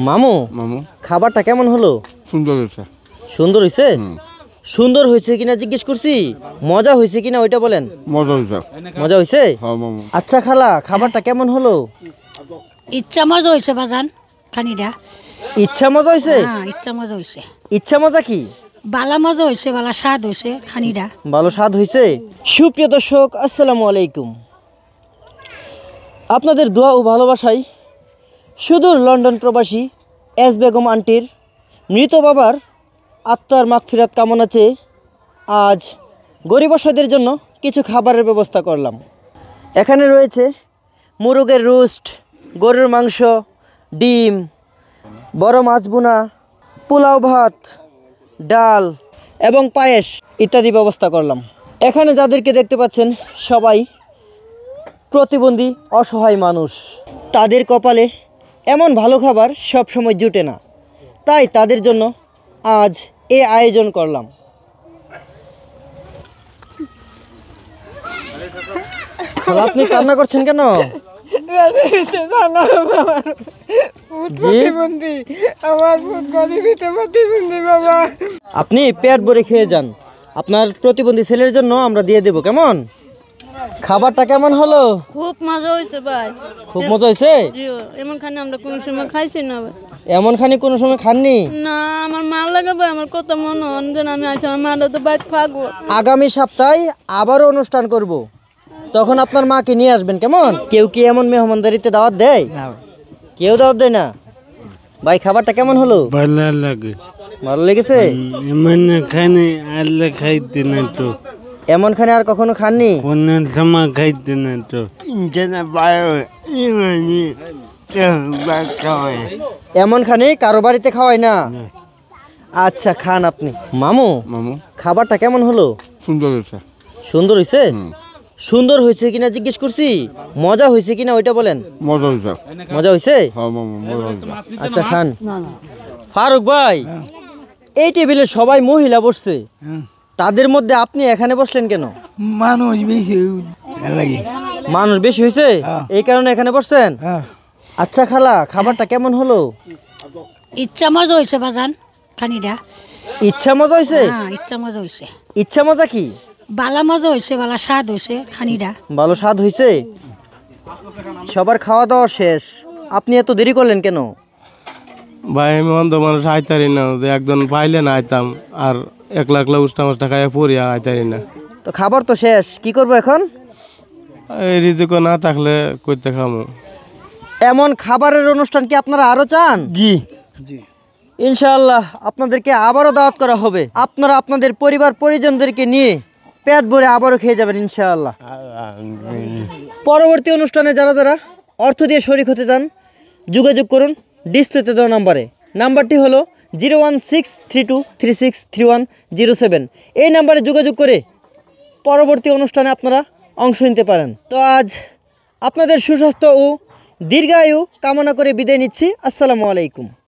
মামু মামু খাবারটা কেমন হলো? সুন্দর হয়েছে। সুন্দর হয়েছে? সুন্দর হয়েছে কিনা জিজ্ঞেস করছি, মজা হয়েছে কিনা ওইটা বলেন। মজা হয়েছে। মজা হয়েছে? হ্যাঁ মামু। আচ্ছা খালা, খাবারটা কেমন হলো? ইচ্ছা মজা হয়েছে বাজান খানিটা। ইচ্ছা মজা হয়েছে? হ্যাঁ, ইচ্ছা মজা হয়েছে। ইচ্ছা মজা কি? বালা মজা হয়েছে, বালা স্বাদ হয়েছে খানিটা। ভালো স্বাদ হয়েছে। সুপ্রিয় দর্শক, আসসালামু আলাইকুম। আপনাদের দোয়া ও ভালোবাসায় সুদূর লন্ডন প্রবাসী এস বেগম আন্টির মৃত বাবার আত্মার মাগফিরাত কামনা চেয়ে আজ গরিব অসহায়দের জন্য কিছু খাবারের ব্যবস্থা করলাম। এখানে রয়েছে মুরগের রোস্ট, গরুর মাংস, ডিম, বড় মাছ ভুনা, পোলাও ভাত, ডাল এবং পায়েস ইত্যাদি ব্যবস্থা করলাম। এখানে যাদেরকে দেখতে পাচ্ছেন সবাই প্রতিবন্ধী অসহায় মানুষ। তাদের কপালে এমন ভালো খাবার সব সময় জুটে না, তাই তাদের জন্য আজ এই আয়োজন করলাম। আপনি কান্না করছেন কেন? আপনি পেট ভরে খেয়ে যান, আপনার প্রতিবন্ধী ছেলের জন্য আমরা দিয়ে দেব। কেমন খাবারটা কেমন হলো? খুব মজা হয়েছে ভাই। খুব মজা হয়েছে? এমন খানি আমরা কোনো সময় খাইছি না ভাই। এমন খানি কোনো সময় খাননি? না, আমার মা লাগে ভাই, আমার কত মনে হয় যেন আমি আছি, আমার মাটা তো বাইক থাকবো। আগামী সপ্তাহে আবারও অনুষ্ঠান করব, তখন আপনার মাকে নিয়ে আসবেন। কেমন? কেউ কি এমন মেহমানদারিতে দাওয়াত দেয়? কেউ দাওয়াত দেয় না। ভাই খাবারটা কেমন হলো? ভালো লাগে। ভালো লেগেছে? এমন খানে আল্লাহ খাইতে না তো, এমন খানে আর কখনো খাননি? কোন সময় খাইতে না তো। এমন খানে কারো বাড়িতে খাওয়ায় না? আচ্ছা খান আপনি। মামু মামু খাবারটা কেমন হলো? সুন্দর হয়েছে। সুন্দর হয়েছে? সুন্দর হয়েছে কিনা জিজ্ঞেস করছি, মজা হয়েছে কিনা ওইটা বলেন। মজা হয়েছে। মজা হয়েছে? হ্যাঁ মামু মজা হয়েছে। আচ্ছা খান। ফারুক ভাই, এই টেবিলে সবাই মহিলা বসছে, তাদের মধ্যে আপনি এখানে বসলেন কেন? মানুষ বেশি লাগে। মানুষ বেশি হয়েছে এই কারণে এখানে বসছেন? আচ্ছা খালা, খাবারটা কেমন হলো? ইচ্ছা মজা হয়েছে বাজান খানিটা। ইচ্ছা মজা হয়েছে? হ্যাঁ, ইচ্ছা মজা হয়েছে। ইচ্ছা মজা কি? বালা মজা হয়েছে, বালা স্বাদ হয়েছে খানিটা। ভালো স্বাদ হয়েছে। সবার খাওয়া দাওয়া শেষ, আপনি এত দেরি করলেন কেন? ভাই আমি অন্ধ মানুষ, আইতারি না। একজন পাইলে না আইতাম, আর একলা একলা উষ্টা মাছটা খাইয়া পড়ি, আর আইতারি না। তো খাবার তো শেষ, কি করবো এখন? এই রিজিক না থাকলে করতে খামো। এমন খাবারের অনুষ্ঠান কি আপনারা আরো চান? জি। ইনশাআল্লাহ আপনাদেরকে আবারও দাওয়াত করা হবে। আপনারা আপনাদের পরিবার পরিজনদেরকে নিয়ে পেট ভরে আবারও খেয়ে যাবেন ইনশাআল্লাহ। পরবর্তী অনুষ্ঠানে যারা যারা অর্থ দিয়ে শরিক হতে চান যোগাযোগ করুন ডিসপ্লেতে দেওয়া নাম্বারে। নাম্বারটি হলো 01632363107। এই নাম্বারে যোগাযোগ করে পরবর্তী অনুষ্ঠানে আপনারা অংশ নিতে পারেন। তো আজ আপনাদের সুস্বাস্থ্য ও দীর্ঘায়ু কামনা করে বিদায় নিচ্ছি। আসসালামু আলাইকুম।